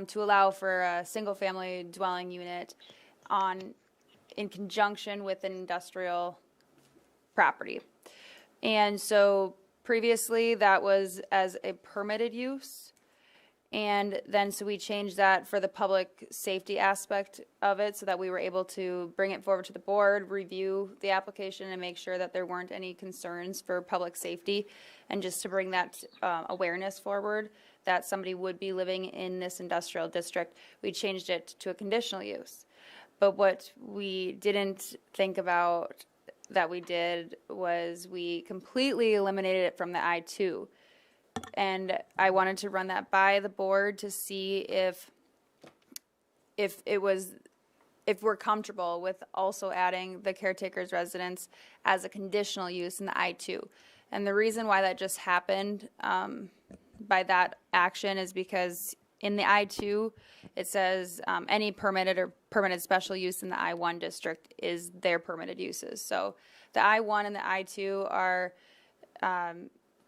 to allow for a single-family dwelling unit in conjunction with an industrial property. And so previously that was as a permitted use. And then so we changed that for the public safety aspect of it so that we were able to bring it forward to the board, review the application and make sure that there weren't any concerns for public safety. And just to bring that awareness forward that somebody would be living in this industrial district, we changed it to a conditional use. But what we didn't think about that we did was we completely eliminated it from the I-2. And I wanted to run that by the board to see if we're comfortable with also adding the caretaker's residence as a conditional use in the I-2. And the reason why that just happened by that action is because in the I-2, it says any permitted or permitted special use in the I-1 district is their permitted uses. So the I-1 and the I-2 are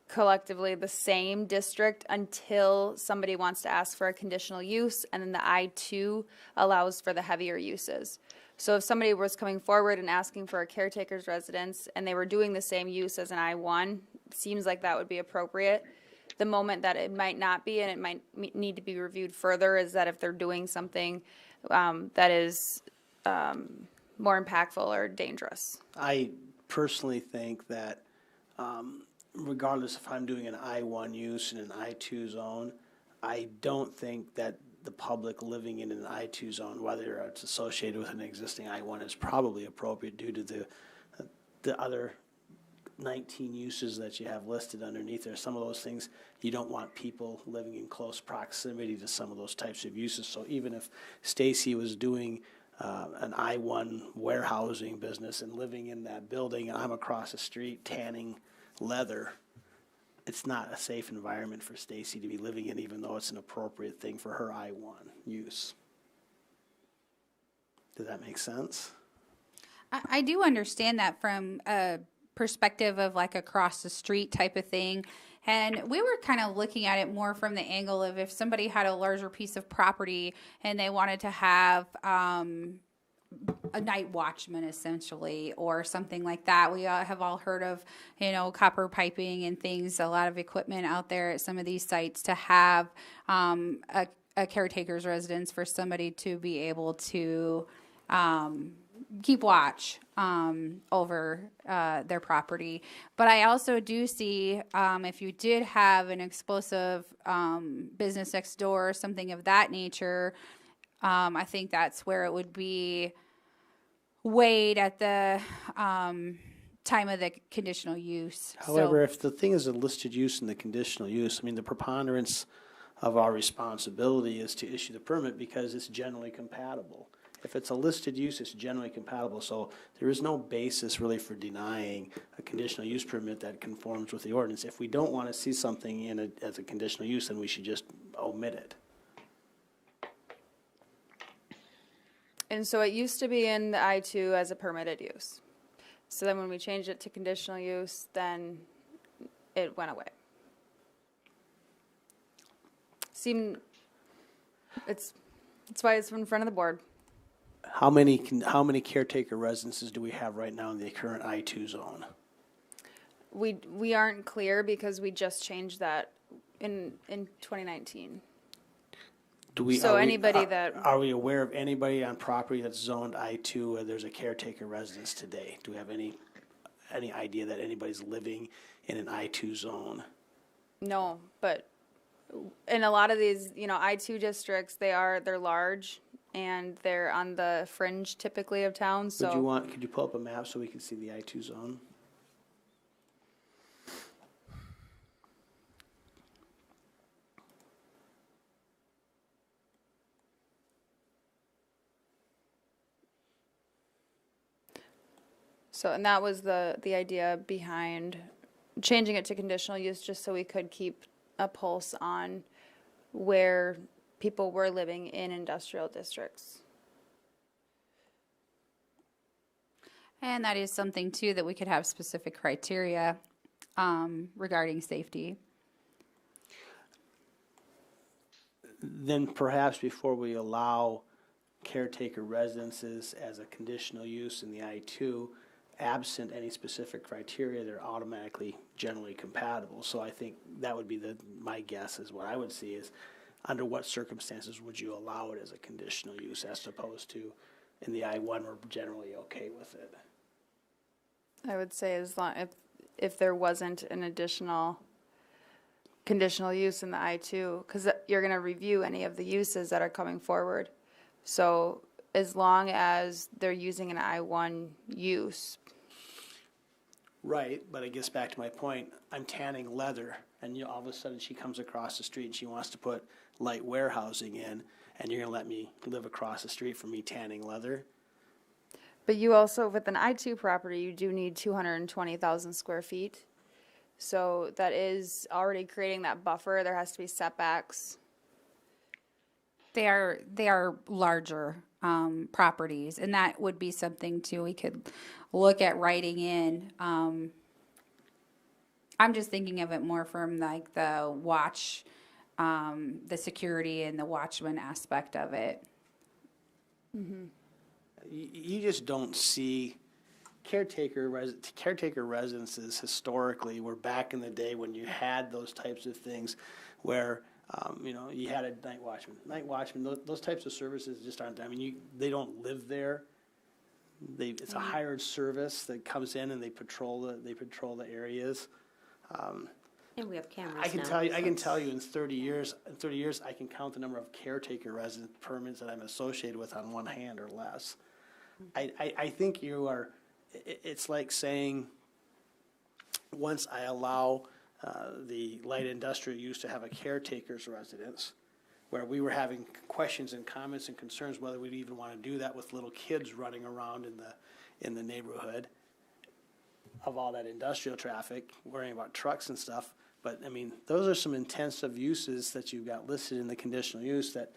collectively the same district until somebody wants to ask for a conditional use, and then the I-2 allows for the heavier uses. So if somebody was coming forward and asking for a caretaker's residence and they were doing the same use as an I-1, it seems like that would be appropriate. The moment that it might not be and it might need to be reviewed further is that if they're doing something that is more impactful or dangerous. I personally think that regardless if I'm doing an I-1 use in an I-2 zone, I don't think that the public living in an I-2 zone, whether it's associated with an existing I-1, is probably appropriate due to the other 19 uses that you have listed underneath there. Some of those things, you don't want people living in close proximity to some of those types of uses. So even if Stacy was doing an I-1 warehousing business and living in that building, and I'm across the street tanning leather, it's not a safe environment for Stacy to be living in, even though it's an appropriate thing for her I-1 use. Does that make sense? I do understand that from a perspective of like across the street type of thing. And we were kind of looking at it more from the angle of if somebody had a larger piece of property and they wanted to have a night watchman essentially or something like that. We have all heard of, copper piping and things, a lot of equipment out there at some of these sites to have a caretaker's residence for somebody to be able to keep watch over their property. But I also do see if you did have an explosive business next door or something of that nature, I think that's where it would be weighed at the time of the conditional use. However, if the thing is a listed use in the conditional use, the preponderance of our responsibility is to issue the permit because it's generally compatible. If it's a listed use, it's generally compatible. So there is no basis really for denying a conditional use permit that conforms with the ordinance. If we don't want to see something in it as a conditional use, then we should just omit it. And so it used to be in the I-2 as a permitted use. So then when we changed it to conditional use, then it went away. That's why it's in front of the board. How many caretaker residences do we have right now in the current I-2 zone? We aren't clear because we just changed that in 2019. Are we aware of anybody on property that's zoned I-2 where there's a caretaker residence today? Do we have any idea that anybody's living in an I-2 zone? No, but in a lot of these, I-2 districts, they're large and they're on the fringe typically of town, so. Could you pull up a map so we can see the I-2 zone? So, and that was the idea behind changing it to conditional use, just so we could keep a pulse on where people were living in industrial districts. And that is something too that we could have specific criteria regarding safety. Then perhaps before we allow caretaker residences as a conditional use in the I-2, absent any specific criteria, they're automatically generally compatible. So I think that would be my guess is what I would see is under what circumstances would you allow it as a conditional use as opposed to in the I-1 we're generally okay with it. I would say as long if there wasn't an additional conditional use in the I-2, because you're going to review any of the uses that are coming forward. So as long as they're using an I-1 use. Right, but it gets back to my point. I'm tanning leather, and all of a sudden she comes across the street and she wants to put light warehousing in, and you're going to let me live across the street from me tanning leather? But you also, with an I-2 property, you do need 220,000 square feet. So that is already creating that buffer. There has to be setbacks. They are larger properties, and that would be something too we could look at writing in. I'm just thinking of it more from like the watch, the security and the watchman aspect of it. Mm-hmm. You just don't see caretaker residences historically were back in the day when you had those types of things where you had a night watchman. Night watchman, those types of services just aren't. I mean, they don't live there. It's a hired service that comes in and they patrol the areas. And we have cameras I can now, tell you. so I can tell you in 30 years. In 30 years, I can count the number of caretaker resident permits that I'm associated with on one hand or less. I think you are. It's like saying once I allow the light industrial use to have a caretaker's residence, where we were having questions and comments and concerns whether we'd even want to do that with little kids running around in the neighborhood of all that industrial traffic, worrying about trucks and stuff. But I mean, those are some intensive uses that you've got listed in the conditional use that,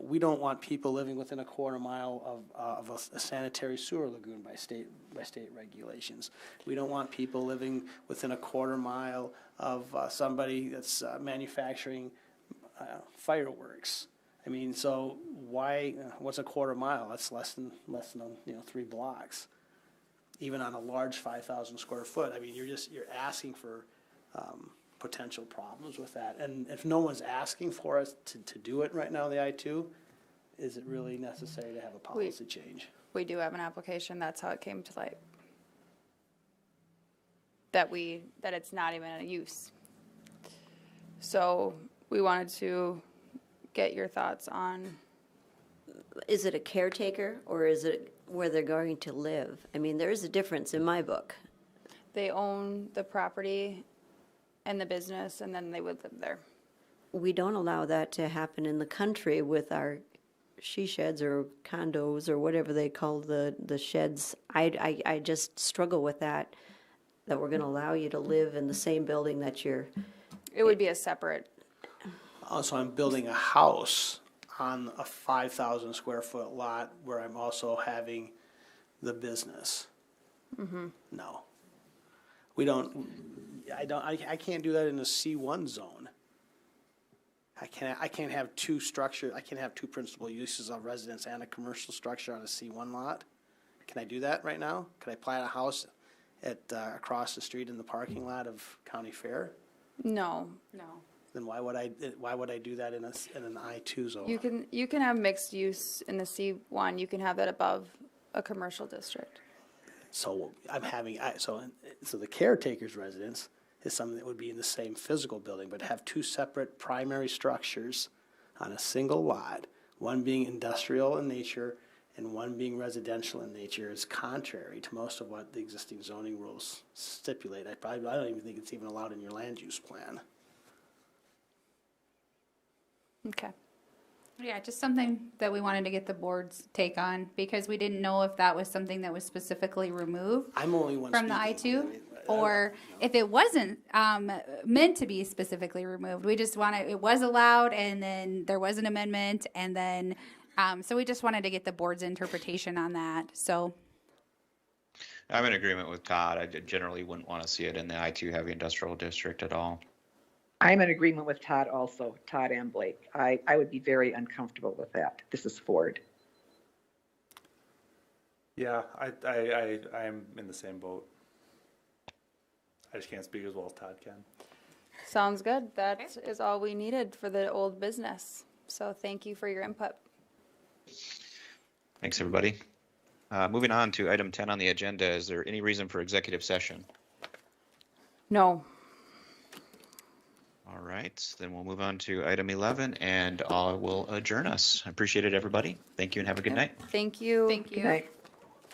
we don't want people living within a quarter mile of a sanitary sewer lagoon by state regulations. We don't want people living within a quarter mile of somebody that's manufacturing fireworks. I mean, so what's a quarter mile? That's less than 3 blocks. Even on a large 5,000 square foot, I mean, you're asking for potential problems with that. And if no one's asking for us to do it right now, the I-2, is it really necessary to have a policy change? We do have an application. That's how it came to light. That it's not even a use. So we wanted to get your thoughts on. is it a caretaker or is it where they're going to live? I mean, there is a difference in my book. They own the property and the business, and then they would live there. We don't allow that to happen in the country with our she sheds or condos or whatever they call the sheds. I just struggle with that we're going to allow you to live in the same building that you're. It would be a separate. Also, I'm building a house on a 5,000 square foot lot where I'm also having the business. No. We don't, I can't do that in a C1 zone. I can't have two principal uses of residence and a commercial structure on a C1 lot. Can I do that right now? Could I plant a house at, across the street in the parking lot of County Fair? No. Then why would I do that in an I2 zone? You can have mixed use in the C1. You can have that above a commercial district. So so the caretaker's residence is something that would be in the same physical building, but have two separate primary structures on a single lot, one being industrial in nature and one being residential in nature, is contrary to most of what the existing zoning rules stipulate. I don't even think it's even allowed in your land use plan. Okay. Yeah, just something that we wanted to get the board's take on, because we didn't know if that was something that was specifically removed I'm only one from the speaking. I2, or if it wasn't meant to be specifically removed. We just wanted, it was allowed, and then there was an amendment, and then, so we just wanted to get the board's interpretation on that, so. I'm in agreement with Todd. I generally wouldn't want to see it in the I2 heavy industrial district at all. I'm in agreement with Todd also, Todd and Blake. I would be very uncomfortable with that. This is Ford. Yeah, I'm in the same boat. I just can't speak as well as Todd can. Sounds good. That is all we needed for the old business. So thank you for your input. Thanks, everybody. Moving on to item 10 on the agenda, is there any reason for executive session? No. All right, then we'll move on to item 11, and I will adjourn us. I appreciate it, everybody. Thank you, and have a good night. Thank you. Thank you. Good night.